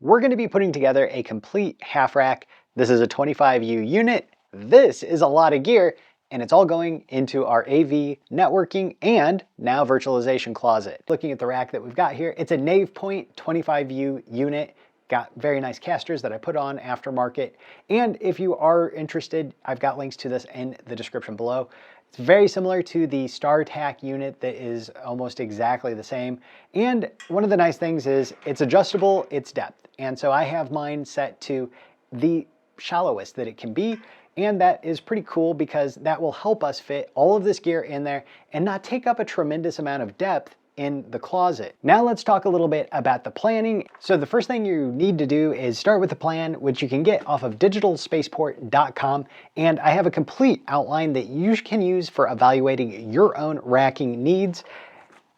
we're going to be putting together a complete half rack. This is a 25U unit. This is a lot of gear, and it's all going into our AV networking and now virtualization closet. Looking at the rack that we've got here, it's a nave point 25U unit. Got very nice casters that I put on aftermarket. And if you are interested, I've got links to this in the description below. It's very similar to the StarTAC unit that is almost exactly the same. And one of the nice things is it's adjustable, it's depth. And so I have mine set to the shallowest that it can be. And that is pretty cool because that will help us fit all of this gear in there and not take up a tremendous amount of depth in the closet. Now let's talk a little bit about the planning. So the first thing you need to do is start with the plan, which you can get off of digitalspaceport.com. And I have a complete outline that you can use for evaluating your own racking needs.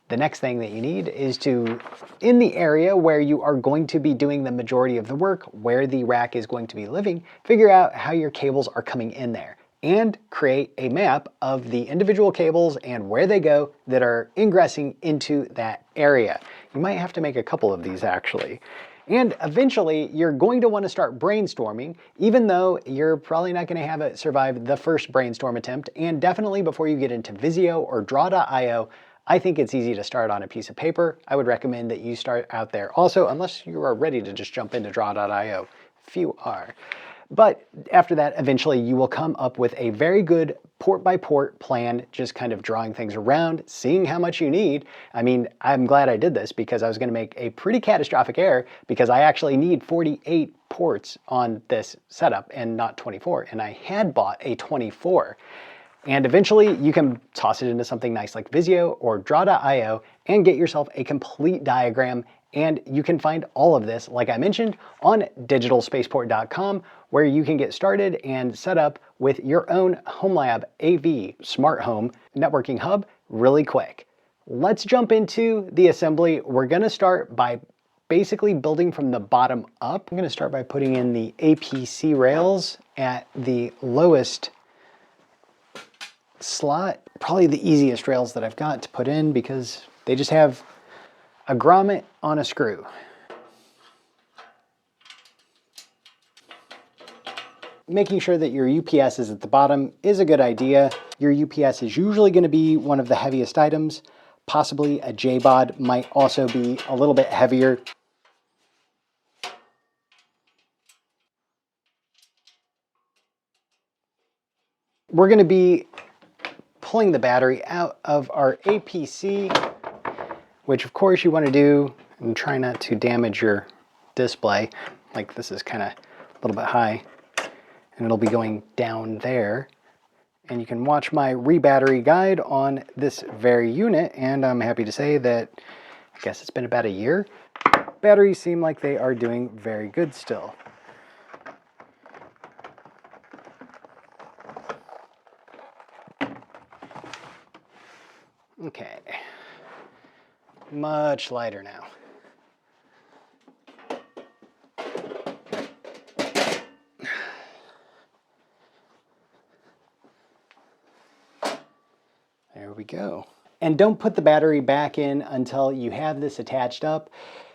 The next thing that you need is to, in the area where you are going to be doing the majority of the work, where the rack is going to be living, figure out how your cables are coming in there and create a map of the individual cables and where they go that are ingressing into that area. You might have to make a couple of these actually. And eventually you're going to want to start brainstorming, even though you're probably not going to have it survive the first brainstorm attempt. And definitely before you get into Visio or Draw.io, I think it's easy to start on a piece of paper. I would recommend that you start out there also, unless you are ready to just jump into Draw.io. Few are. But after that, eventually you will come up with a very good port by port plan, just kind of drawing things around, seeing how much you need. I mean, I'm glad I did this because I was going to make a pretty catastrophic error because I actually need 48 ports on this setup and not 24. And I had bought a 24. And eventually you can toss it into something nice like Visio or Draw.io and get yourself a complete diagram. And you can find all of this, like I mentioned, on digitalspaceport.com, where you can get started and set up with your own Homelab AV smart home networking hub really quick. Let's jump into the assembly. We're going to start by basically building from the bottom up. I'm going to start by putting in the APC rails at the lowest slot. Probably the easiest rails that I've got to put in because they just have a grommet on a screw. Making sure that your UPS is at the bottom is a good idea. Your UPS is usually going to be one of the heaviest items. Possibly a J-bod might also be a little bit heavier. We're going to be pulling the battery out of our APC, which of course you want to do and try not to damage your display. Like this is kind of a little bit high and it'll be going down there. And you can watch my rebattery guide on this very unit, and I'm happy to say that I guess it's been about a year. Batteries seem like they are doing very good still. Okay, much lighter now. There we go. And don't put the battery back in until you have this attached up.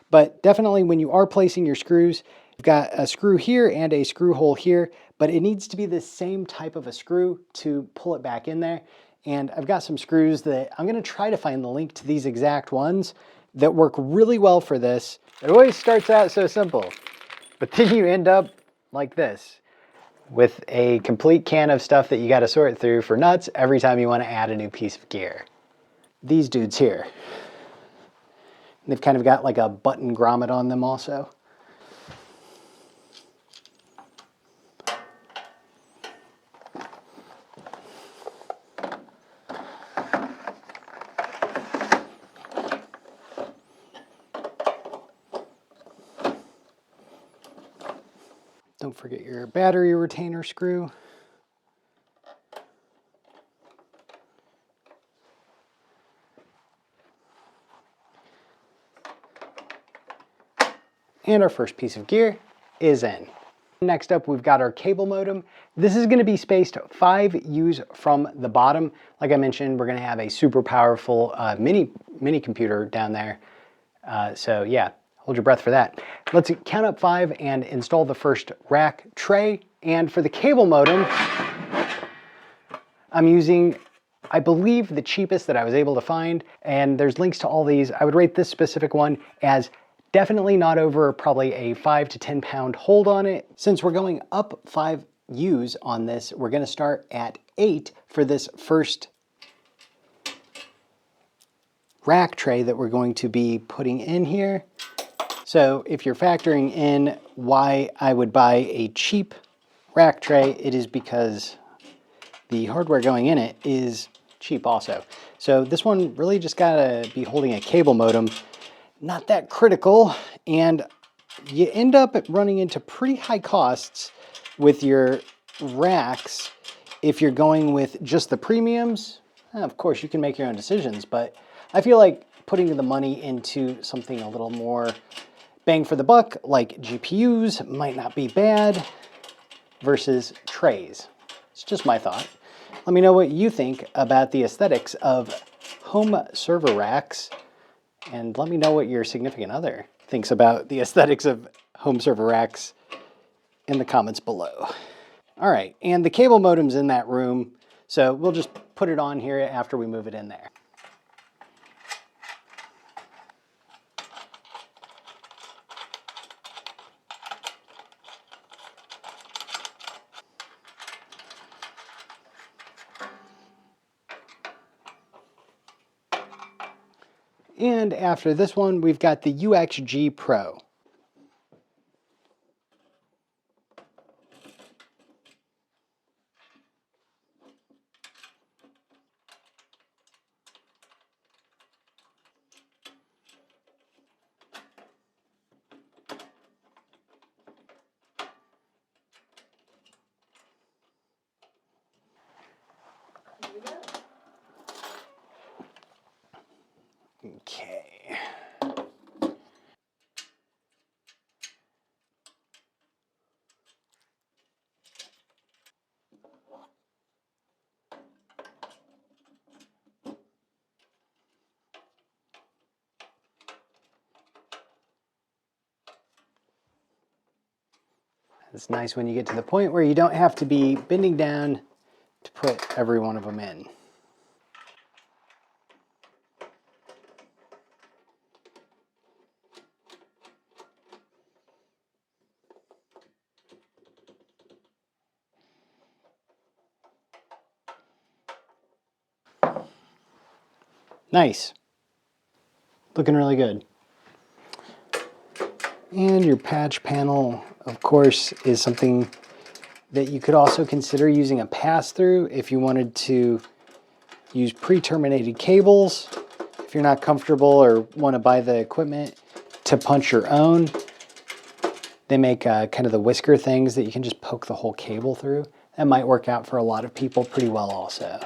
But definitely when you are placing your screws, you've got a screw here and a screw hole here, but it needs to be the same type of a screw to pull it back in there. And I've got some screws that I'm going to try to find the link to these exact ones that work really well for this. It always starts out so simple, but then you end up like this, with a complete can of stuff that you got to sort through for nuts every time you want to add a new piece of gear. These dudes here, they've kind of got like a button grommet on them also. Don't forget your battery retainer screw. And our first piece of gear is in. Next up, we've got our cable modem. This is going to be spaced 5 U's from the bottom. Like I mentioned, we're going to have a super powerful mini computer down there. So yeah, Hold your breath for that. Let's count up 5 and install the first rack tray. And for the cable modem, I'm using, I believe, the cheapest that I was able to find. And there's links to all these. I would rate this specific one as definitely not over probably a 5 to 10 pound hold on it. Since we're going up 5 U's on this, we're going to start at 8 for this first rack tray that we're going to be putting in here. So if you're factoring in why I would buy a cheap rack tray, it is because the hardware going in it is cheap also. So this one really just gotta be holding a cable modem, not that critical, and you end up running into pretty high costs with your racks if you're going with just the premiums. Of course, you can make your own decisions, but I feel like putting the money into something a little more bang for the buck, like GPUs, might not be bad versus trays. It's just my thought. Let me know what you think about the aesthetics of home server racks, and let me know what your significant other thinks about the aesthetics of home server racks in the comments below. All right, and the cable modem's in that room, so we'll just put it on here after we move it in there. And after this one, we've got the UXG Pro. Okay. It's nice when you get to the point where you don't have to be bending down to put every one of them in. Nice. Looking really good. And your patch panel, of course, is something that you could also consider using a pass-through if you wanted to use pre-terminated cables. If you're not comfortable or want to buy the equipment to punch your own, they make kind of the whisker things that you can just poke the whole cable through. That might work out for a lot of people pretty well also.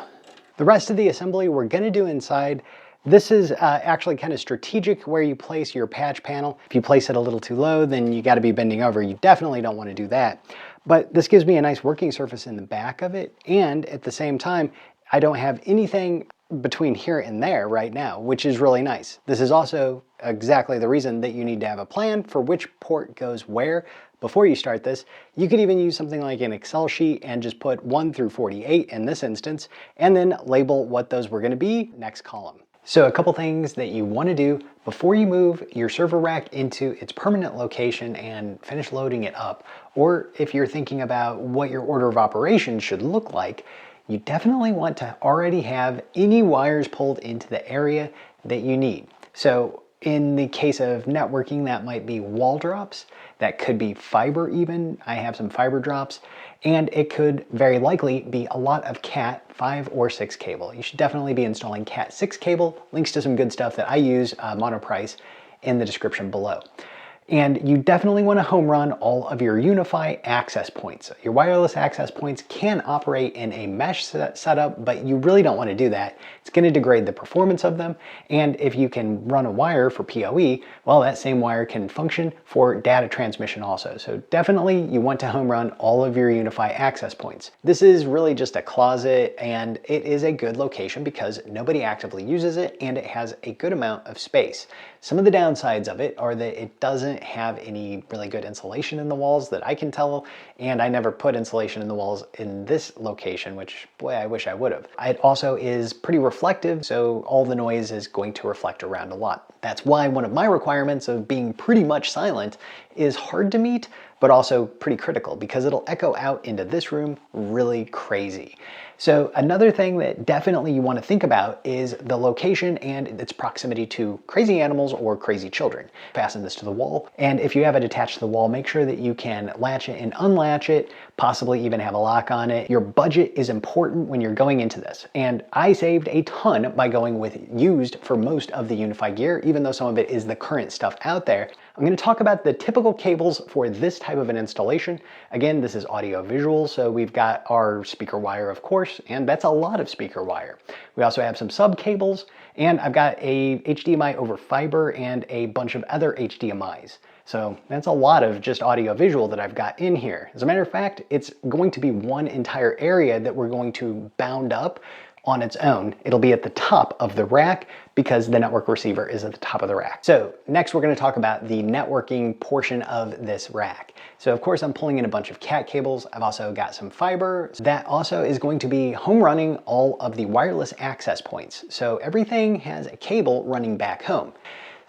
The rest of the assembly we're going to do inside. This is actually kind of strategic where you place your patch panel. If you place it a little too low, then you got to be bending over. You definitely don't want to do that. But this gives me a nice working surface in the back of it. And at the same time, I don't have anything between here and there right now, which is really nice. This is also exactly the reason that you need to have a plan for which port goes where before you start this. You could even use something like an Excel sheet and just put 1 through 48 in this instance, and then label what those were going to be next column. So a couple things that you want to do before you move your server rack into its permanent location and finish loading it up, or if you're thinking about what your order of operations should look like, you definitely want to already have any wires pulled into the area that you need. So in the case of networking, that might be wall drops, that could be fiber even. I have some fiber drops, and it could very likely be a lot of Cat 5 or 6 cable. You should definitely be installing Cat 6 cable. Links to some good stuff that I use, Monoprice, in the description below. And you definitely want to home run all of your Unifi access points. Your wireless access points can operate in a mesh setup, but you really don't want to do that. It's going to degrade the performance of them. And if you can run a wire for PoE, well, that same wire can function for data transmission also. So definitely you want to home run all of your Unifi access points. This is really just a closet, and it is a good location because nobody actively uses it and it has a good amount of space. Some of the downsides of it are that it doesn't have any really good insulation in the walls that I can tell, and I never put insulation in the walls in this location, which, boy, I wish I would have. It also is pretty reflective, so all the noise is going to reflect around a lot. That's why one of my requirements of being pretty much silent is hard to meet, but also pretty critical, because it'll echo out into this room really crazy. So another thing that definitely you want to think about is the location and its proximity to crazy animals or crazy children. Fasten this to the wall, and if you have it attached to the wall, make sure that you can latch it and unlatch it, possibly even have a lock on it. Your budget is important when you're going into this, and I saved a ton by going with used for most of the Unifi gear, even though some of it is the current stuff out there. I'm going to talk about the typical cables for this type of an installation. Again, this is audio visual, so we've got our speaker wire, of course, and that's a lot of speaker wire. We also have some sub cables, and I've got a HDMI over fiber and a bunch of other HDMIs. So that's a lot of just audio visual that I've got in here. As a matter of fact, it's going to be one entire area that we're going to bound up on its own. It'll be at the top of the rack because the network receiver is at the top of the rack. So next we're going to talk about the networking portion of this rack. So of course I'm pulling in a bunch of CAT cables. I've also got some fiber. That also is going to be home running all of the wireless access points. So everything has a cable running back home.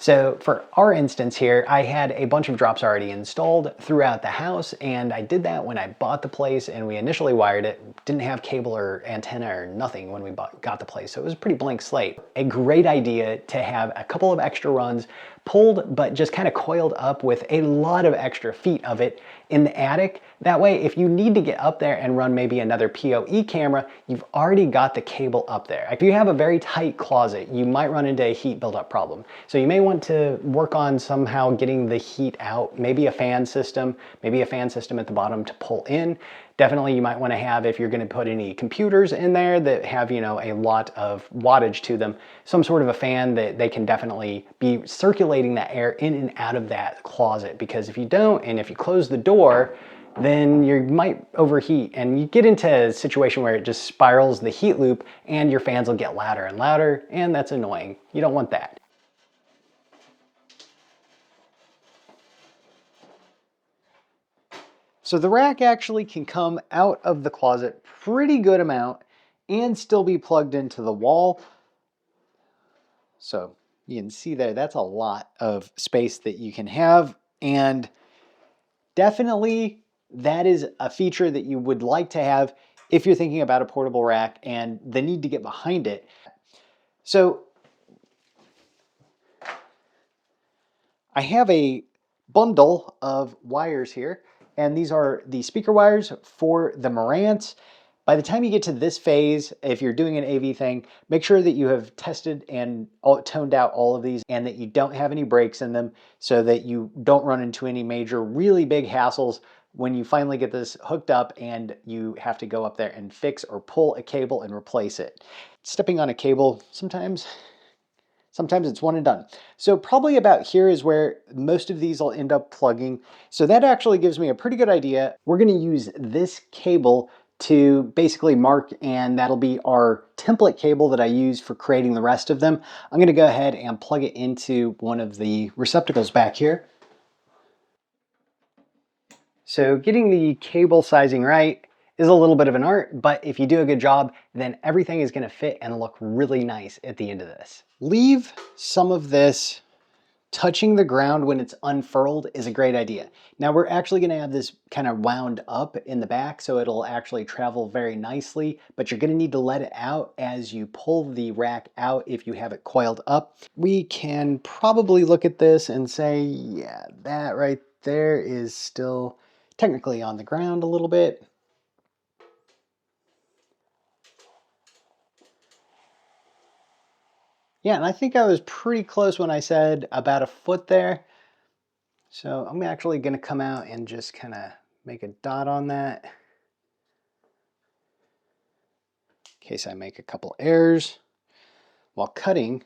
So for our instance here, I had a bunch of drops already installed throughout the house, and I did that when I bought the place and we initially wired it. Didn't have cable or antenna or nothing when we got the place, so it was a pretty blank slate. A great idea to have a couple of extra runs pulled but just kind of coiled up with a lot of extra feet of it in the attic. That way, if you need to get up there and run maybe another PoE camera, you've already got the cable up there. If you have a very tight closet, you might run into a heat buildup problem. So you may want to work on somehow getting the heat out, maybe a fan system at the bottom to pull in. Definitely you might want to have, if you're going to put any computers in there that have, you know, a lot of wattage to them, some sort of a fan that they can definitely be circulating that air in and out of that closet. Because if you don't, and if you close the door, then you might overheat and you get into a situation where it just spirals the heat loop and your fans will get louder and louder, and that's annoying. You don't want that. So the rack actually can come out of the closet pretty good amount and still be plugged into the wall. So you can see there, that's a lot of space that you can have, and definitely that is a feature that you would like to have if you're thinking about a portable rack and the need to get behind it. So I have a bundle of wires here, and these are the speaker wires for the Marantz. By the time you get to this phase, if you're doing an AV thing, make sure that you have tested and toned out all of these and that you don't have any breaks in them so that you don't run into any major, really big hassles when you finally get this hooked up and you have to go up there and fix or pull a cable and replace it. Stepping on a cable, sometimes it's one and done. So probably about here is where most of these will end up plugging. So that actually gives me a pretty good idea. We're going to use this cable to basically mark, and that'll be our template cable that I use for creating the rest of them. I'm going to go ahead and plug it into one of the receptacles back here. So getting the cable sizing right is a little bit of an art, but if you do a good job, then everything is going to fit and look really nice at the end of this. Leave some of this touching the ground when it's unfurled is a great idea. Now we're actually going to have this kind of wound up in the back, so it'll actually travel very nicely, but you're going to need to let it out as you pull the rack out if you have it coiled up. We can probably look at this and say, yeah, that right there is still technically on the ground a little bit. Yeah, and I think I was pretty close when I said about a foot there. So I'm actually going to come out and just kind of make a dot on that in case I make a couple errors. While cutting,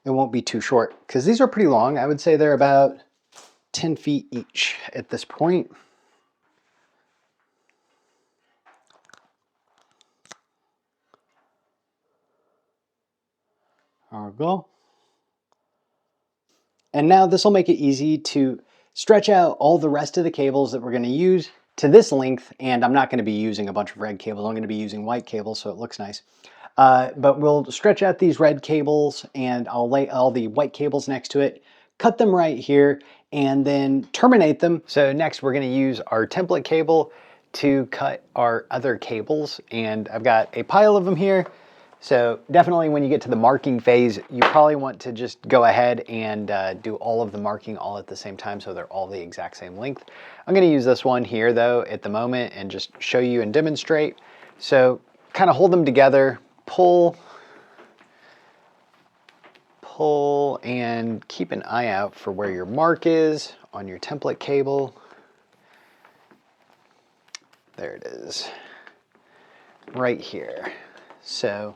it won't be too short because these are pretty long. I would say they're about 10 feet each at this point. There we go. And now this will make it easy to stretch out all the rest of the cables that we're going to use to this length. And I'm not going to be using a bunch of red cables. I'm going to be using white cables so it looks nice. But we'll stretch out these red cables and I'll lay all the white cables next to it, cut them right here, and then terminate them. So next we're going to use our template cable to cut our other cables. And I've got a pile of them here. So definitely when you get to the marking phase, you probably want to just go ahead and do all of the marking all at the same time so they're all the exact same length. I'm going to use this one here though at the moment and just show you and demonstrate. So kind of hold them together, pull, and keep an eye out for where your mark is on your template cable. There it is, right here. So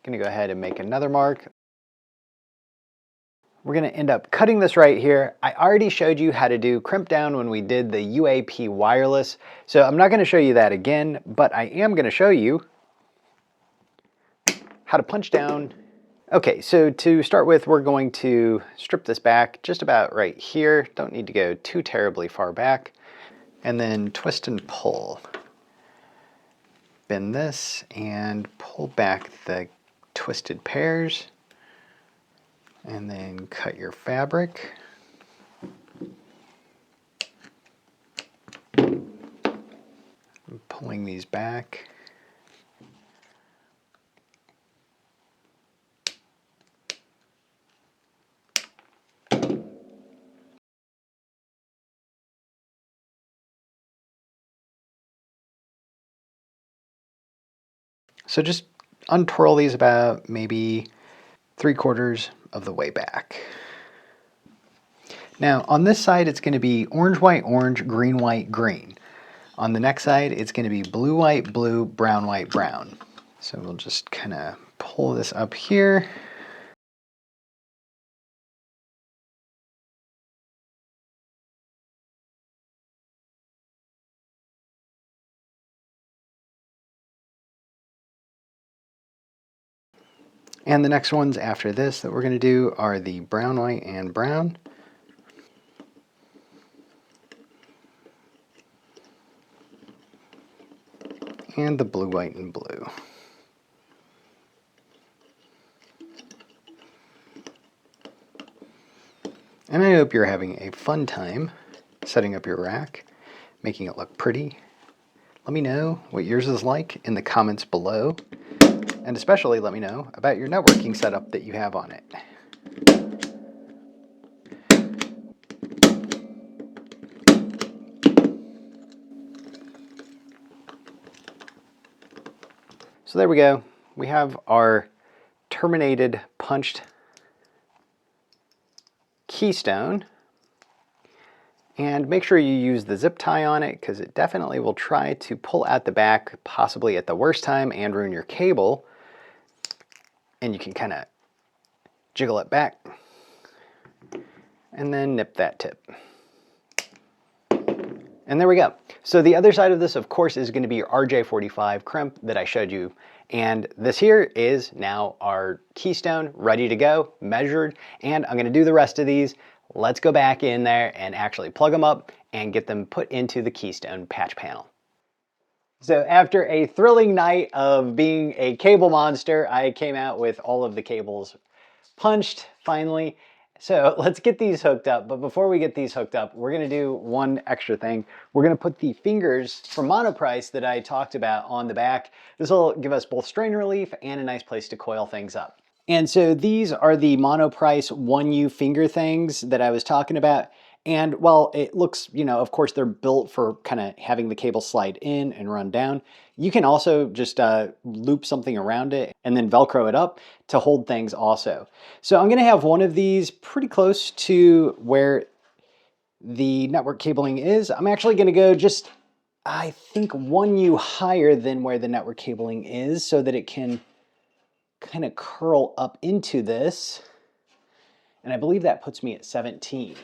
I'm gonna go ahead and make another mark. We're gonna end up cutting this right here. I already showed you how to do crimp down when we did the UAP wireless. So I'm not gonna show you that again, but I am gonna show you how to punch down. Okay, so to start with, we're going to strip this back just about right here. Don't need to go too terribly far back. And then twist and pull. Bend this and pull back the twisted pairs. And then cut your fabric. Pulling these back. So just untwirl these about maybe 3/4 of the way back. Now on this side it's going to be orange, white, orange, green, white, green. On the next side it's going to be blue, white, blue, brown, white, brown. So we'll just kind of pull this up here. And the next ones after this that we're going to do are the brown, white, and brown. And the blue, white, and blue. And I hope you're having a fun time setting up your rack, making it look pretty. Let me know what yours is like in the comments below. And especially let me know about your networking setup that you have on it. So there we go. We have our terminated punched Keystone. And make sure you use the zip tie on it because it definitely will try to pull out the back, possibly at the worst time, and ruin your cable. And you can kind of jiggle it back and then nip that tip. And there we go. So the other side of this, of course, is going to be your RJ45 crimp that I showed you. And this here is now our Keystone ready to go, measured, and I'm going to do the rest of these. Let's go back in there and actually plug them up and get them put into the Keystone patch panel. So after a thrilling night of being a cable monster, I came out with all of the cables punched finally. So let's get these hooked up. But before we get these hooked up, we're going to do one extra thing. We're going to put the fingers from Monoprice that I talked about on the back. This will give us both strain relief and a nice place to coil things up. And so these are the Monoprice 1U finger things that I was talking about. And while it looks, you know, of course they're built for kind of having the cable slide in and run down, you can also just loop something around it and then Velcro it up to hold things also. So I'm gonna have one of these pretty close to where the network cabling is. I'm actually gonna go just, I think 1U higher than where the network cabling is so that it can kind of curl up into this. And I believe that puts me at 17.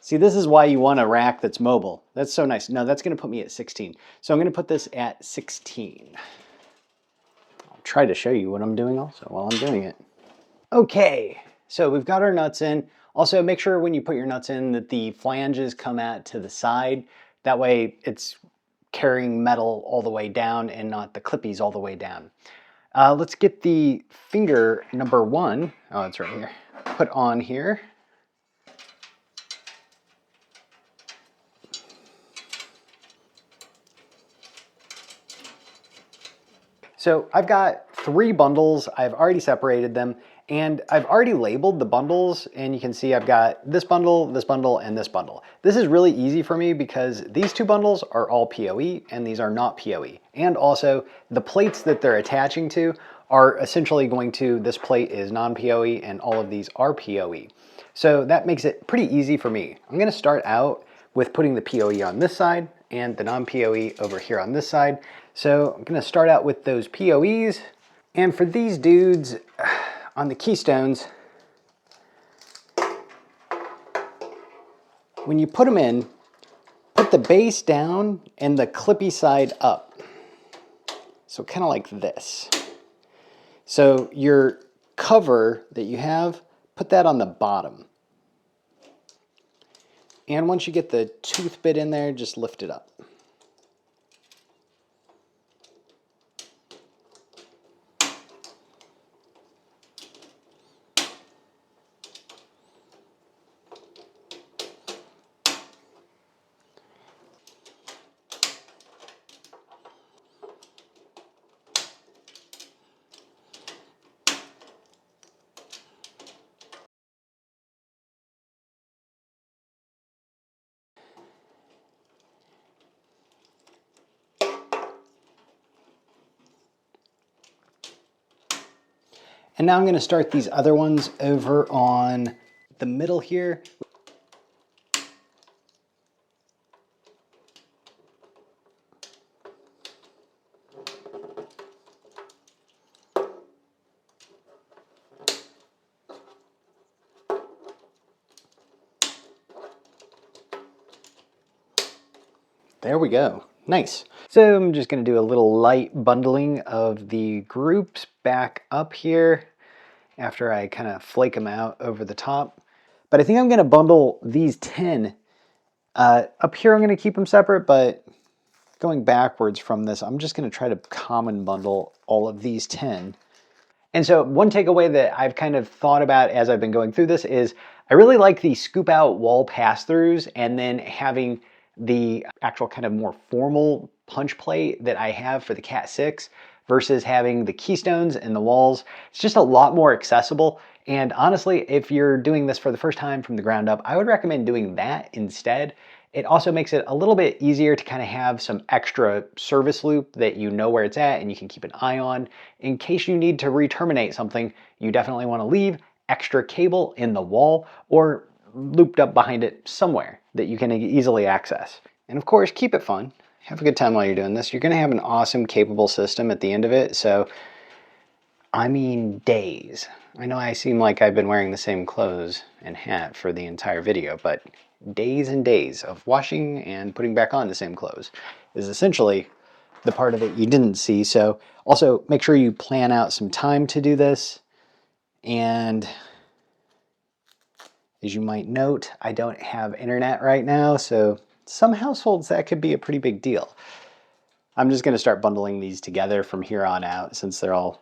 See, this is why you want a rack that's mobile. That's so nice. No, that's going to put me at 16. So I'm going to put this at 16. I'll try to show you what I'm doing also while I'm doing it. Okay, so we've got our nuts in. Also, make sure when you put your nuts in that the flanges come out to the side. That way it's carrying metal all the way down and not the clippies all the way down. Let's get the finger number 1, oh, it's right here, put on here. So I've got 3 bundles. I've already separated them, and I've already labeled the bundles, and you can see I've got this bundle, and this bundle. This is really easy for me because these 2 bundles are all PoE and these are not PoE. And also the plates that they're attaching to are essentially going to, this plate is non-PoE and all of these are PoE. So that makes it pretty easy for me. I'm gonna start out with putting the PoE on this side and the non-PoE over here on this side. So I'm gonna start out with those PoEs. And for these dudes on the Keystones, when you put them in, put the base down and the clippy side up. So kind of like this. So your cover that you have, put that on the bottom. And once you get the tooth bit in there, just lift it up. And now I'm going to start these other ones over on the middle here. There we go. Nice. So I'm just going to do a little light bundling of the groups back up here after I kind of flake them out over the top. But I think I'm going to bundle these 10. Up here I'm going to keep them separate, but going backwards from this, I'm just going to try to common bundle all of these 10. And so one takeaway that I've kind of thought about as I've been going through this is I really like the scoop out wall pass-throughs and then having the actual kind of more formal punch plate that I have for the Cat 6 versus having the keystones and the walls. It's just a lot more accessible. And honestly, if you're doing this for the first time from the ground up, I would recommend doing that instead. It also makes it a little bit easier to kind of have some extra service loop that you know where it's at and you can keep an eye on. In case you need to re-terminate something, you definitely want to leave extra cable in the wall or looped up behind it somewhere that you can easily access. And of course, keep it fun. Have a good time while you're doing this. You're going to have an awesome, capable system at the end of it. So, I mean, days. I know I seem like I've been wearing the same clothes and hat for the entire video, but days and days of washing and putting back on the same clothes is essentially the part of it you didn't see. So also make sure you plan out some time to do this. And as you might note, I don't have internet right now, so some households that could be a pretty big deal. I'm just going to start bundling these together from here on out since they're all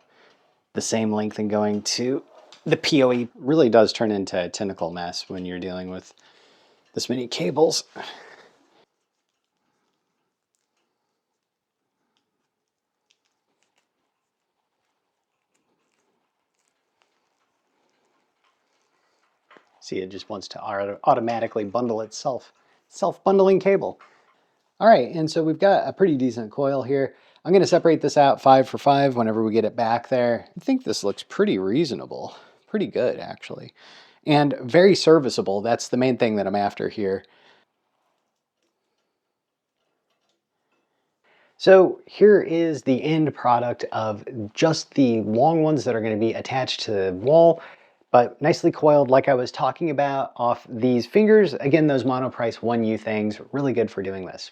the same length, and going to the PoE really does turn into a tentacle mess when you're dealing with this many cables. See, it just wants to automatically bundle itself. Self-bundling cable. All right, and so we've got a pretty decent coil here. I'm going to separate this out 5 for 5 whenever we get it back there. I think this looks pretty reasonable. Pretty good, actually. And very serviceable. That's the main thing that I'm after here. So here is the end product of just the long ones that are going to be attached to the wall, but nicely coiled like I was talking about off these fingers. Again, those Monoprice 1U things, really good for doing this.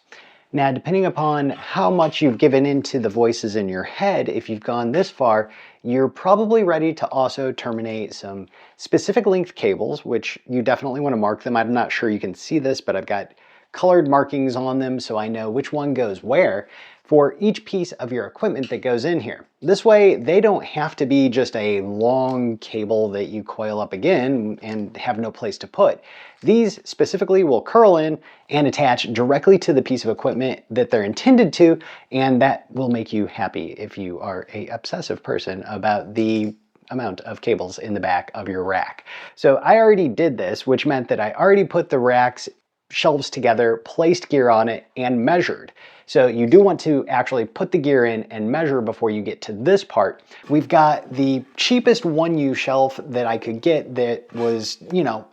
Now, depending upon how much you've given into the voices in your head, if you've gone this far, you're probably ready to also terminate some specific length cables, which you definitely want to mark them. I'm not sure you can see this, but I've got colored markings on them so I know which one goes where for each piece of your equipment that goes in here. This way, they don't have to be just a long cable that you coil up again and have no place to put. These specifically will curl in and attach directly to the piece of equipment that they're intended to, and that will make you happy if you are an obsessive person about the amount of cables in the back of your rack. So I already did this, which meant that I already put the rack's shelves together, placed gear on it, and measured. So you do want to actually put the gear in and measure before you get to this part. We've got the cheapest 1U shelf that I could get that was, you know,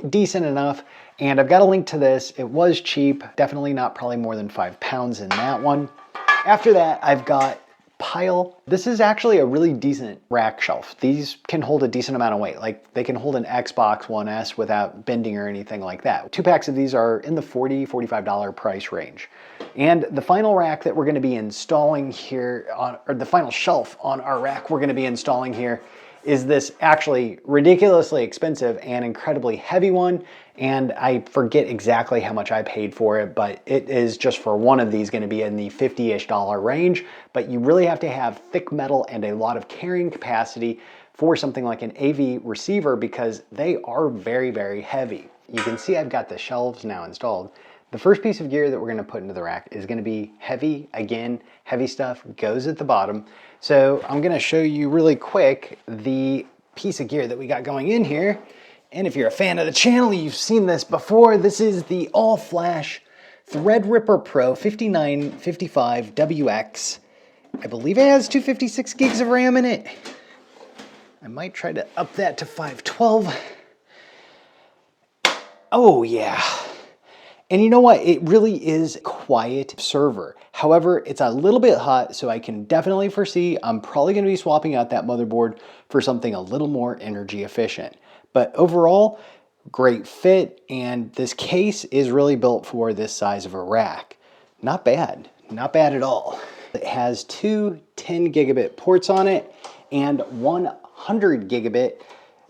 decent enough. And I've got a link to this. It was cheap, definitely not probably more than £5 in that one. After that, I've got pile. This is actually a really decent rack shelf. These can hold a decent amount of weight. Like they can hold an Xbox One S without bending or anything like that. 2 packs of these are in the $40, $45 price range. And the final rack that we're going to be installing here, or the final shelf on our rack we're going to be installing here, is this actually ridiculously expensive and incredibly heavy one. And I forget exactly how much I paid for it, but it is just for one of these going to be in the $50-ish range. But you really have to have thick metal and a lot of carrying capacity for something like an AV receiver because they are very, very heavy. You can see I've got the shelves now installed. The first piece of gear that we're going to put into the rack is going to be heavy. Again, heavy stuff goes at the bottom. So I'm going to show you really quick the piece of gear that we got going in here. And if you're a fan of the channel, you've seen this before. This is the all-flash Threadripper Pro 5955WX. I believe it has 256 gigs of RAM in it. I might try to up that to 512. Oh yeah. And you know what? It really is a quiet server. However, it's a little bit hot, so I can definitely foresee I'm probably going to be swapping out that motherboard for something a little more energy efficient. But overall, great fit, and this case is really built for this size of a rack. Not bad. Not bad at all. It has two 10 gigabit ports on it and 100 gigabit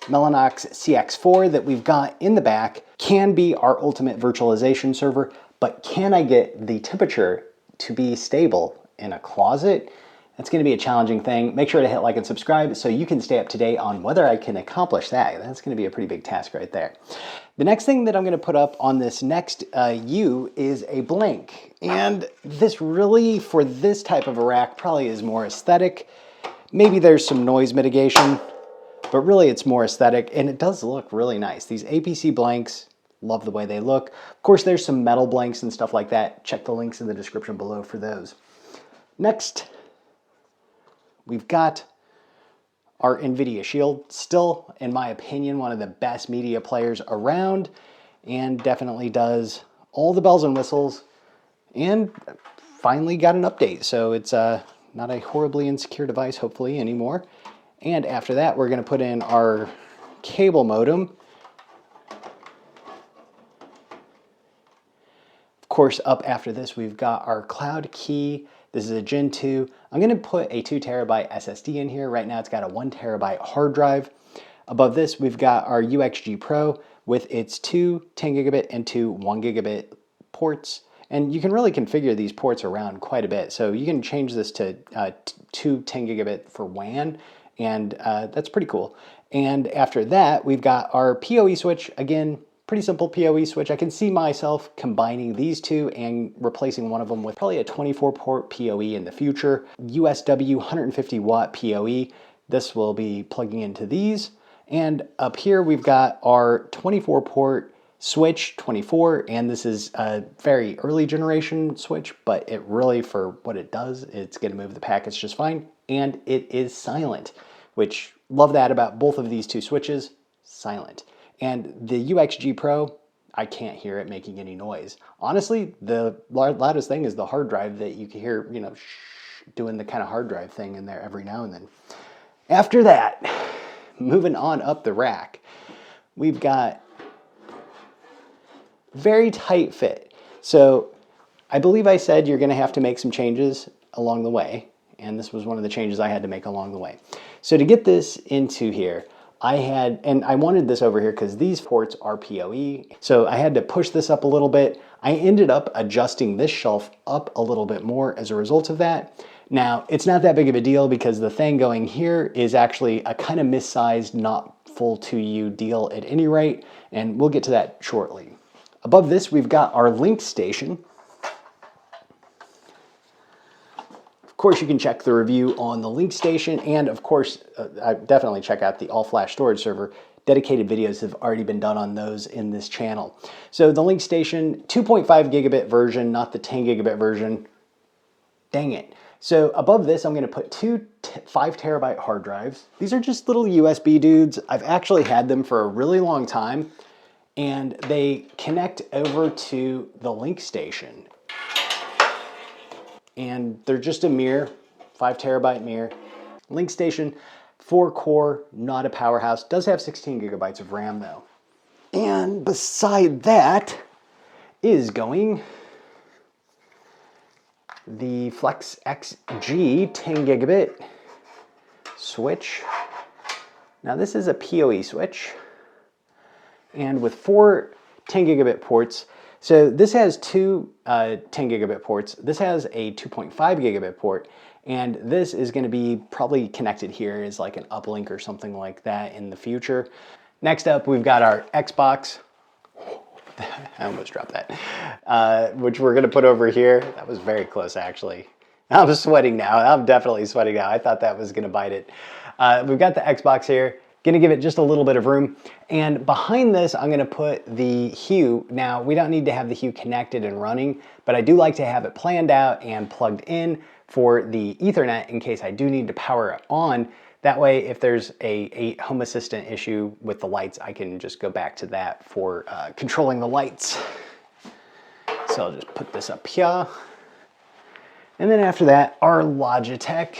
Mellanox CX4 that we've got in the back. Can be our ultimate virtualization server, but can I get the temperature to be stable in a closet? That's going to be a challenging thing. Make sure to hit like and subscribe so you can stay up to date on whether I can accomplish that. That's going to be a pretty big task right there. The next thing that I'm going to put up on this next U is a blank. And this really, for this type of a rack, probably is more aesthetic. Maybe there's some noise mitigation, but really it's more aesthetic, and it does look really nice. These APC blanks, love the way they look. Of course, there's some metal blanks and stuff like that. Check the links in the description below for those. Next, we've got our NVIDIA Shield. Still, in my opinion, one of the best media players around, and definitely does all the bells and whistles, and finally got an update. So it's not a horribly insecure device, hopefully, anymore. And after that, we're going to put in our cable modem. Of course, up after this, we've got our Cloud Key. This is a Gen 2. I'm going to put a 2 terabyte SSD in here. Right now, it's got a 1 terabyte hard drive. Above this, we've got our UXG Pro with its two 10 gigabit and two 1 gigabit ports. And you can really configure these ports around quite a bit. So you can change this to two 10 gigabit for WAN, and that's pretty cool. And after that, we've got our PoE switch. Again, pretty simple PoE switch. I can see myself combining these two and replacing one of them with probably a 24 port PoE in the future. USW 150 watt PoE. This will be plugging into these. And up here, we've got our 24 port switch 24, and this is a very early generation switch, but it really, for what it does, it's going to move the packets just fine, and it is silent, which love that about both of these two switches, silent. And the UXG Pro, I can't hear it making any noise. Honestly, the loudest thing is the hard drive that you can hear, you know, doing the kind of hard drive thing in there every now and then. After that, moving on up the rack, we've got very tight fit. So I believe I said you're gonna have to make some changes along the way, and this was one of the changes I had to make along the way. So to get this into here, I wanted this over here because these ports are PoE, so I had to push this up a little bit. I ended up adjusting this shelf up a little bit more as a result of that. Now, it's not that big of a deal because the thing going here is actually a kind of missized, not full 2U deal at any rate, and we'll get to that shortly. Above this, we've got our link station. Of course, you can check the review on the link station, and of course, definitely check out the all-flash storage server. Dedicated videos have already been done on those in this channel. So the link station, 2.5 gigabit version, not the 10 gigabit version. Dang it. So above this, I'm gonna put two 5 terabyte hard drives. These are just little USB dudes. I've actually had them for a really long time, and they connect over to the link station. And they're just a mirror, 5 terabyte mirror. Link station, 4 core, not a powerhouse. Does have 16 gigabytes of RAM though. And beside that is going the Flex XG 10 gigabit switch. Now this is a PoE switch, and with 4 10 gigabit ports. So this has two 10 gigabit ports. This has a 2.5 gigabit port, and this is going to be probably connected here as like an uplink or something like that in the future. Next up, we've got our Xbox. I almost dropped that, which we're going to put over here. That was very close, actually. I'm sweating now. I'm definitely sweating now. I thought that was going to bite it. We've got the Xbox here. Gonna give it just a little bit of room. And behind this, I'm gonna put the Hue. Now, we don't need to have the Hue connected and running, but I do like to have it planned out and plugged in for the Ethernet in case I do need to power it on. That way, if there's a Home Assistant issue with the lights, I can just go back to that for controlling the lights. So I'll just put this up here. And then after that, our Logitech.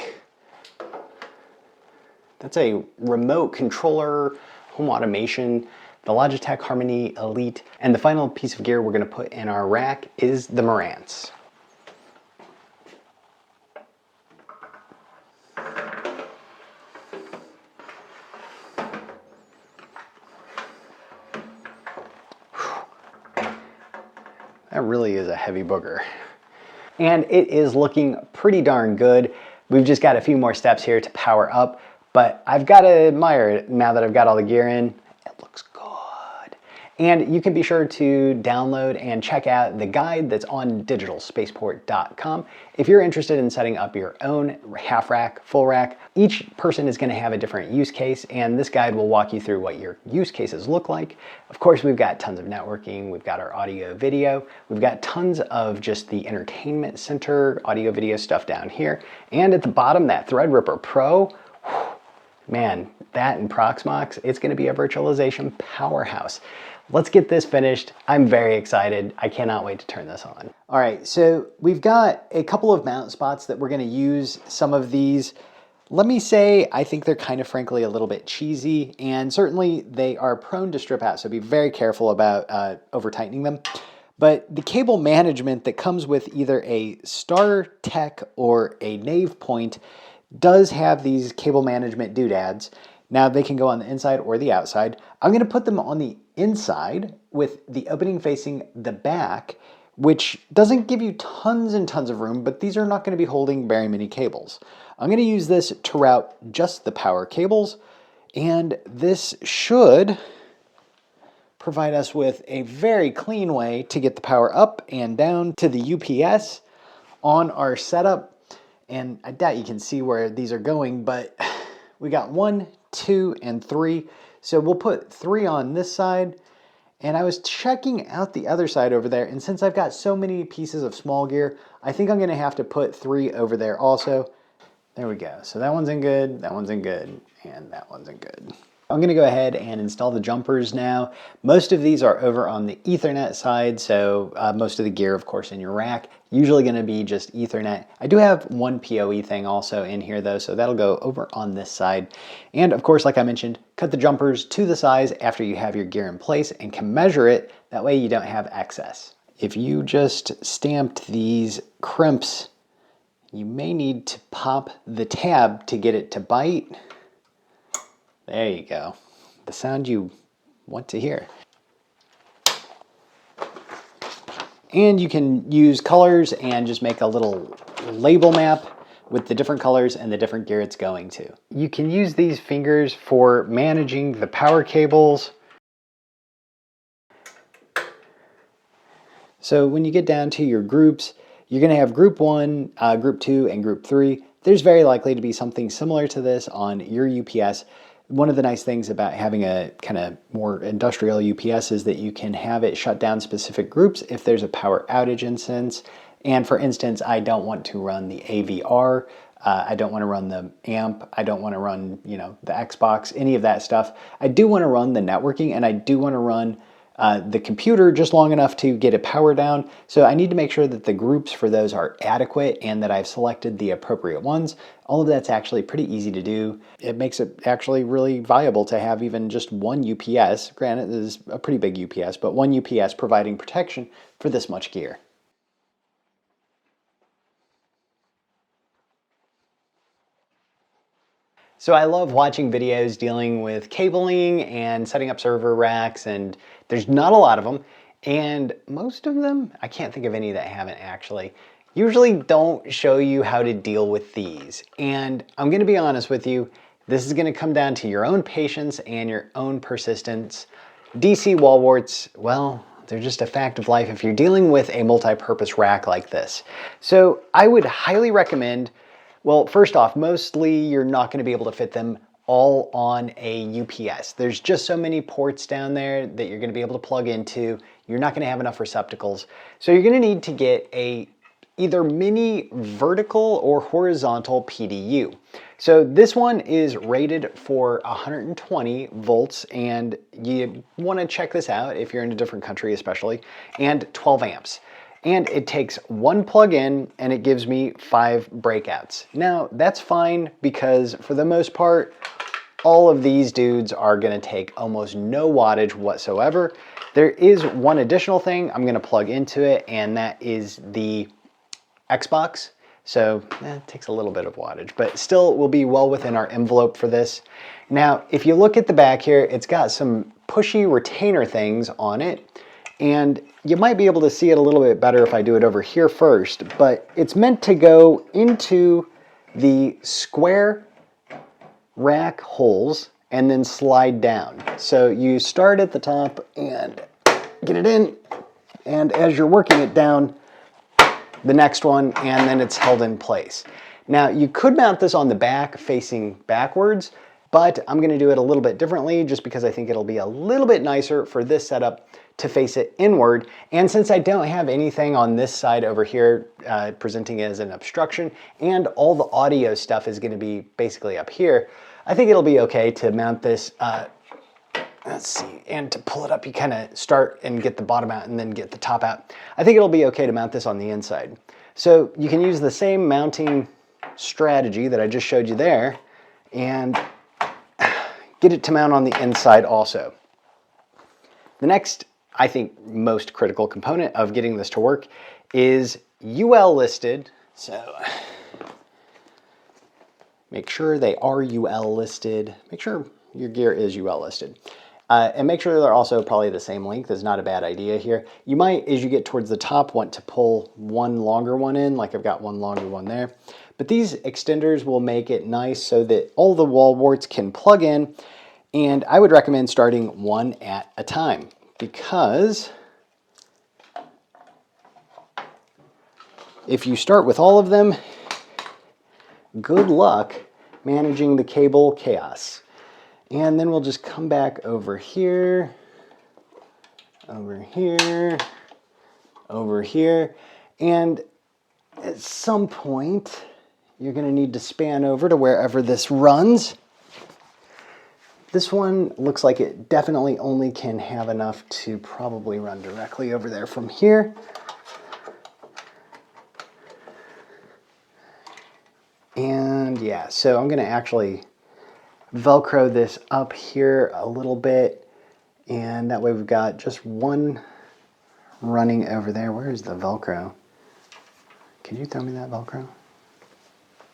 That's a remote controller, home automation, the Logitech Harmony Elite. And the final piece of gear we're gonna put in our rack is the Marantz. That really is a heavy booger. And it is looking pretty darn good. We've just got a few more steps here to power up. But I've got to admire it now that I've got all the gear in. It looks good. And you can be sure to download and check out the guide that's on digitalspaceport.com. If you're interested in setting up your own half rack, full rack, each person is going to have a different use case, and this guide will walk you through what your use cases look like. Of course, we've got tons of networking, we've got our audio video, we've got tons of just the entertainment center, audio video stuff down here. And at the bottom, that Threadripper Pro, man, that and Proxmox, it's gonna be a virtualization powerhouse. Let's get this finished. I'm very excited. I cannot wait to turn this on. All right, so we've got a couple of mount spots that we're gonna use some of these. Let me say, I think they're kind of frankly a little bit cheesy, and certainly they are prone to strip out, so be very careful about over tightening them. But the cable management that comes with either a Star Tech or a Nave Point does have these cable management doodads. Now they can go on the inside or the outside. I'm gonna put them on the inside with the opening facing the back, which doesn't give you tons and tons of room, but these are not gonna be holding very many cables. I'm gonna use this to route just the power cables, and this should provide us with a very clean way to get the power up and down to the UPS on our setup. And I doubt you can see where these are going, but we got 1, 2, and 3. So we'll put 3 on this side. And I was checking out the other side over there, and since I've got so many pieces of small gear, I think I'm gonna have to put 3 over there also. There we go. So that one's in good, that one's in good, and that one's in good. I'm gonna go ahead and install the jumpers now. Most of these are over on the Ethernet side, so most of the gear, of course, in your rack, usually gonna be just Ethernet. I do have one PoE thing also in here though, so that'll go over on this side. And of course, like I mentioned, cut the jumpers to the size after you have your gear in place and can measure it. That way you don't have excess. if you just stamped these crimps, you may need to pop the tab to get it to bite. There you go. The sound you want to hear. And you can use colors and just make a little label map with the different colors and the different gear it's going to. You can use these fingers for managing the power cables. So when you get down to your groups, you're going to have group 1, group 2, and group 3. There's very likely to be something similar to this on your UPS. One of the nice things about having a kind of more industrial UPS is that you can have it shut down specific groups if there's a power outage instance. And for instance, I don't want to run the AVR, I don't want to run the amp, I don't want to run, the Xbox, any of that stuff. I do want to run the networking, and I do want to run the computer just long enough to get it power down. So I need to make sure that the groups for those are adequate and that I've selected the appropriate ones. All of that's actually pretty easy to do. It makes it actually really viable to have even just one UPS. Granted, this is a pretty big UPS, but one UPS providing protection for this much gear. So I love watching videos dealing with cabling and setting up server racks, and there's not a lot of them. And most of them, I can't think of any that haven't actually, usually don't show you how to deal with these. And I'm gonna be honest with you, this is gonna come down to your own patience and your own persistence. DC wall warts, well, they're just a fact of life if you're dealing with a multi-purpose rack like this. So I would highly recommend, well, first off, mostly you're not going to be able to fit them all on a UPS. There's just so many ports down there that you're going to be able to plug into. You're not going to have enough receptacles. So you're going to need to get a either mini vertical or horizontal PDU. So this one is rated for 120 volts, and you want to check this out if you're in a different country especially, and 12 amps. And it takes one plug-in and it gives me 5 breakouts. Now that's fine because for the most part, all of these dudes are gonna take almost no wattage whatsoever. There is one additional thing I'm gonna plug into it, and that is the Xbox. So it takes a little bit of wattage, but still will be well within our envelope for this. Now, if you look at the back here, it's got some pushy retainer things on it. And you might be able to see it a little bit better if I do it over here first, but it's meant to go into the square rack holes and then slide down. So you start at the top and get it in, and as you're working it down, the next one, and then it's held in place. Now you could mount this on the back facing backwards, but I'm gonna do it a little bit differently just because I think it'll be a little bit nicer for this setup to face it inward. And since I don't have anything on this side over here presenting as an obstruction, and all the audio stuff is gonna be basically up here, I think it'll be okay to mount this, let's see, and to pull it up, you kind of start and get the bottom out and then get the top out. I think it'll be okay to mount this on the inside. So you can use the same mounting strategy that I just showed you there and get it to mount on the inside also. The next, I think, most critical component of getting this to work is UL listed. So make sure they are UL listed. Make sure your gear is UL listed. And make sure they're also probably the same length is not a bad idea here. You might, as you get towards the top, want to pull one longer one in, like I've got one longer one there. But these extenders will make it nice so that all the wall warts can plug in. And I would recommend starting one at a time, because if you start with all of them, good luck managing the cable chaos. And then we'll just come back over here, over here, over here. And at some point, you're going to need to span over to wherever this runs. This one looks like it definitely only can have enough to probably run directly over there from here. And yeah, so I'm going to actually Velcro this up here a little bit, and that way we've got just one running over there. Where is the Velcro? Can you throw me that Velcro?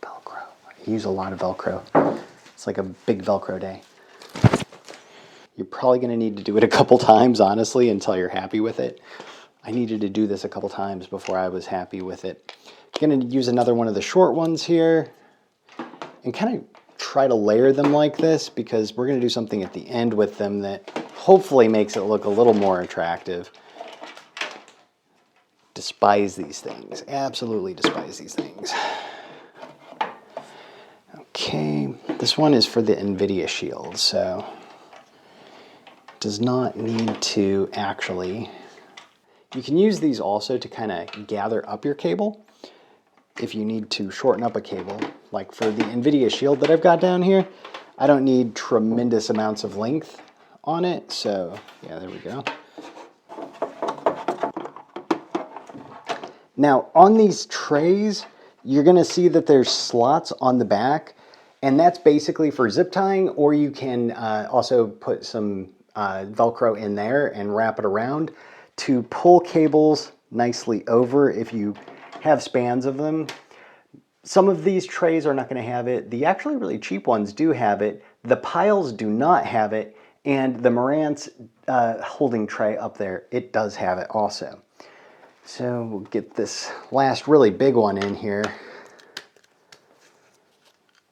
Velcro. I use a lot of Velcro. It's like a big Velcro day. You're probably going to need to do it a couple times, honestly, until you're happy with it. I needed to do this a couple times before I was happy with it. I'm going to use another one of the short ones here and kind of try to layer them like this, because we're going to do something at the end with them that hopefully makes it look a little more attractive. Despise these things. Absolutely despise these things. Okay, this one is for the NVIDIA Shield, so does not need to actually. You can use these also to kind of gather up your cable if you need to shorten up a cable. Like for the NVIDIA Shield that I've got down here, I don't need tremendous amounts of length on it, so yeah, there we go. Now on these trays, you're gonna see that there's slots on the back, and that's basically for zip tying, or you can also put some Velcro in there and wrap it around to pull cables nicely over if you have spans of them. Some of these trays are not going to have it. The actually really cheap ones do have it. The piles do not have it, and the Marantz holding tray up there, it does have it also. So we'll get this last really big one in here.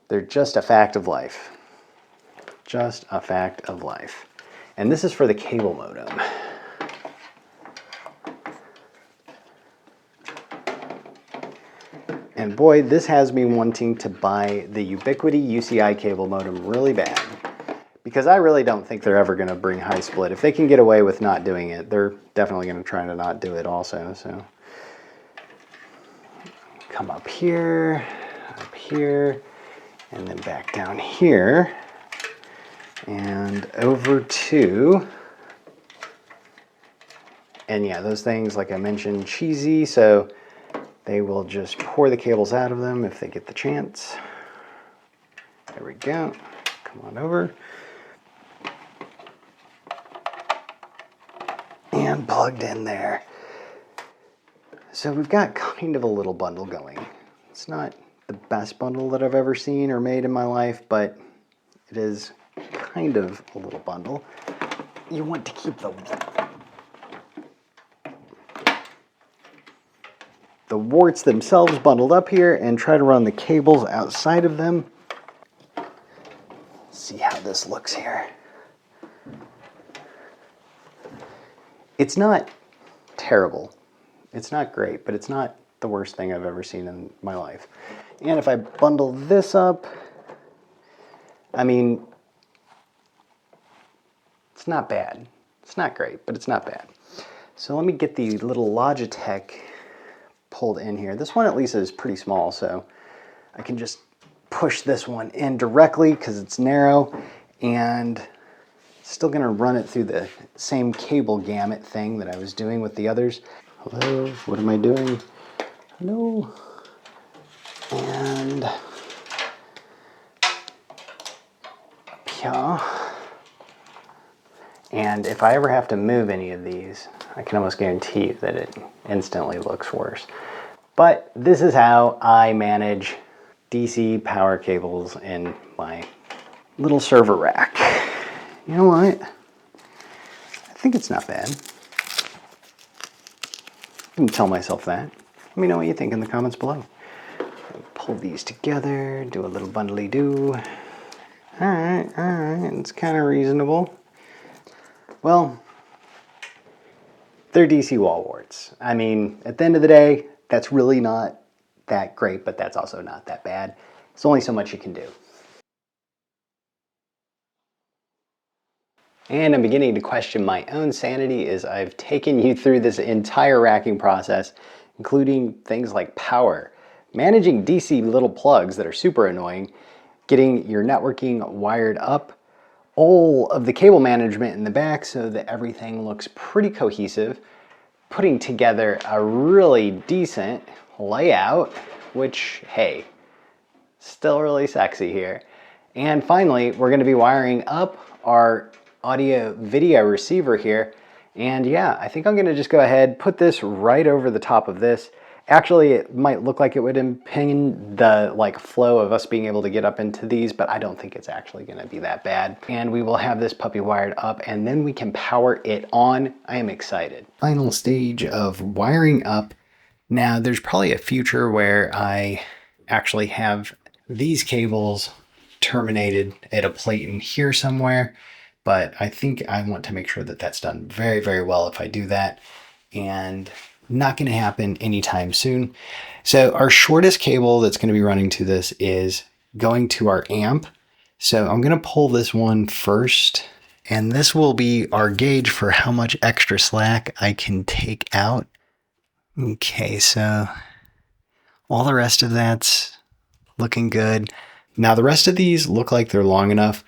They're just a fact of life. Just a fact of life. And this is for the cable modem. And boy, this has me wanting to buy the Ubiquiti UCI cable modem really bad, because I really don't think they're ever going to bring high split. If they can get away with not doing it, they're definitely going to try to not do it also. So come up here, and then back down here, and over to, and yeah, those things, like I mentioned, cheesy, so they will just pour the cables out of them if they get the chance. There we go. Come on over. And plugged in there. So we've got kind of a little bundle going. It's not the best bundle that I've ever seen or made in my life, but it is kind of a little bundle. You want to keep the warts themselves bundled up here and try to run the cables outside of them. See how this looks here. It's not terrible. It's not great, but it's not the worst thing I've ever seen in my life. And if I bundle this up, I mean, it's not bad. It's not great, but it's not bad. So let me get the little Logitech pulled in here. This one at least is pretty small, so I can just push this one in directly because it's narrow, and still gonna run it through the same cable gamut thing that I was doing with the others. Hello, what am I doing? Hello. And up here. And if I ever have to move any of these, I can almost guarantee you that it instantly looks worse. But this is how I manage DC power cables in my little server rack. You know what? I think it's not bad. I can tell myself that. Let me know what you think in the comments below. Pull these together, do a little bundly-doo. All right, it's kind of reasonable. Well, they're DC wall warts. I mean, at the end of the day, that's really not that great, but that's also not that bad. There's only so much you can do. And I'm beginning to question my own sanity as I've taken you through this entire racking process, including things like power, managing DC little plugs that are super annoying, getting your networking wired up, all of the cable management in the back so that everything looks pretty cohesive, putting together a really decent layout, which, hey, still really sexy here. And finally, we're going to be wiring up our audio video receiver here And yeah, I think I'm gonna just go ahead, put this right over the top of this. Actually, it might look like it would impede the flow of us being able to get up into these, but I don't think it's actually gonna be that bad. And we will have this puppy wired up and then we can power it on. I am excited. Final stage of wiring up. Now there's probably a future where I actually have these cables terminated at a plate in here somewhere, but I think I want to make sure that that's done very, very well if I do that, and not going to happen anytime soon. So our shortest cable that's going to be running to this is going to our amp. So I'm going to pull this one first, and this will be our gauge for how much extra slack I can take out. Okay, so all the rest of that's looking good. Now the rest of these look like they're long enough.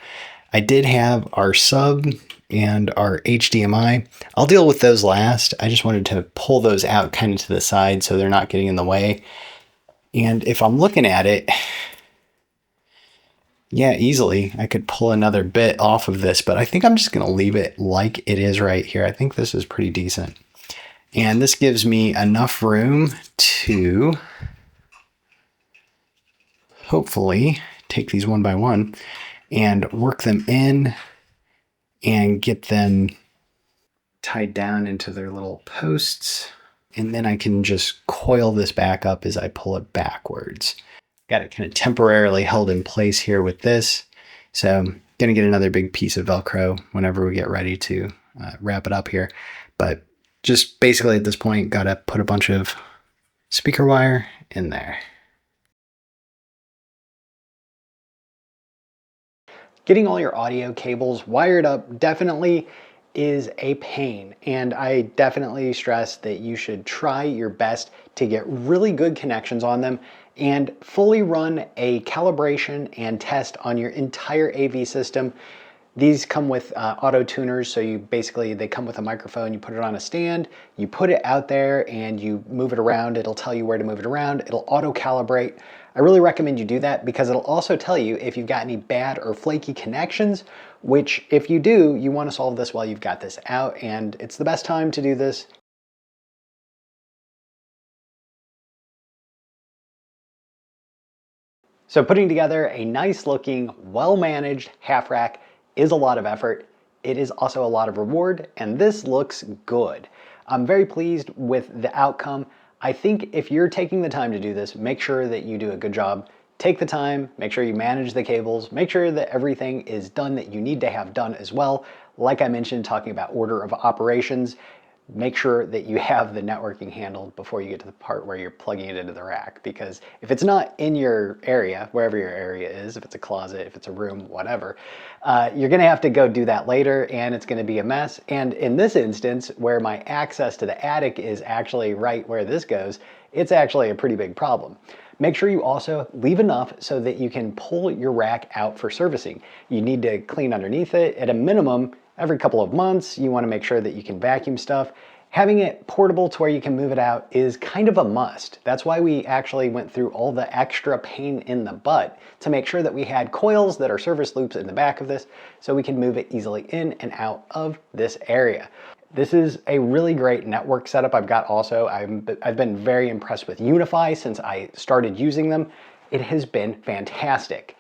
I did have our sub and our HDMI. I'll deal with those last. I just wanted to pull those out kind of to the side so they're not getting in the way. And if I'm looking at it, yeah, easily I could pull another bit off of this, but I think I'm just gonna leave it like it is right here. I think this is pretty decent. And this gives me enough room to hopefully take these one by one and work them in and get them tied down into their little posts. And then I can just coil this back up as I pull it backwards. Got it kind of temporarily held in place here with this. So I'm gonna get another big piece of Velcro whenever we get ready to wrap it up here. But just basically at this point, gotta put a bunch of speaker wire in there. Getting all your audio cables wired up definitely is a pain, and I definitely stress that you should try your best to get really good connections on them and fully run a calibration and test on your entire AV system. These come with auto tuners, so they come with a microphone, you put it on a stand, you put it out there and you move it around, it'll tell you where to move it around, it'll auto calibrate. I really recommend you do that because it'll also tell you if you've got any bad or flaky connections, which if you do, you want to solve this while you've got this out, and it's the best time to do this. So putting together a nice looking, well-managed half rack is a lot of effort. It is also a lot of reward, and this looks good. I'm very pleased with the outcome. I think if you're taking the time to do this, make sure that you do a good job. Take the time, make sure you manage the cables, make sure that everything is done that you need to have done as well. Like I mentioned, talking about order of operations, make sure that you have the networking handled before you get to the part where you're plugging it into the rack, because if it's not in your area, wherever your area is, if it's a closet, if it's a room, whatever, you're gonna have to go do that later and it's gonna be a mess. And in this instance, where my access to the attic is actually right where this goes, it's actually a pretty big problem. Make sure you also leave enough so that you can pull your rack out for servicing. You need to clean underneath it at a minimum. Every couple of months, you want to make sure that you can vacuum stuff. Having it portable to where you can move it out is kind of a must. That's why we actually went through all the extra pain in the butt to make sure that we had coils that are service loops in the back of this so we can move it easily in and out of this area. This is a really great network setup I've got also. I've been very impressed with Unifi since I started using them. It has been fantastic.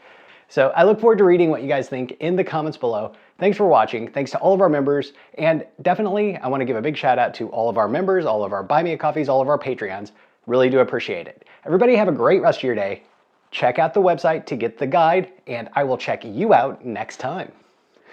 So I look forward to reading what you guys think in the comments below. Thanks for watching. Thanks to all of our members. And definitely, I want to give a big shout out to all of our members, all of our Buy Me a Coffees, all of our Patreons. Really do appreciate it. Everybody have a great rest of your day. Check out the website to get the guide, and I will check you out next time.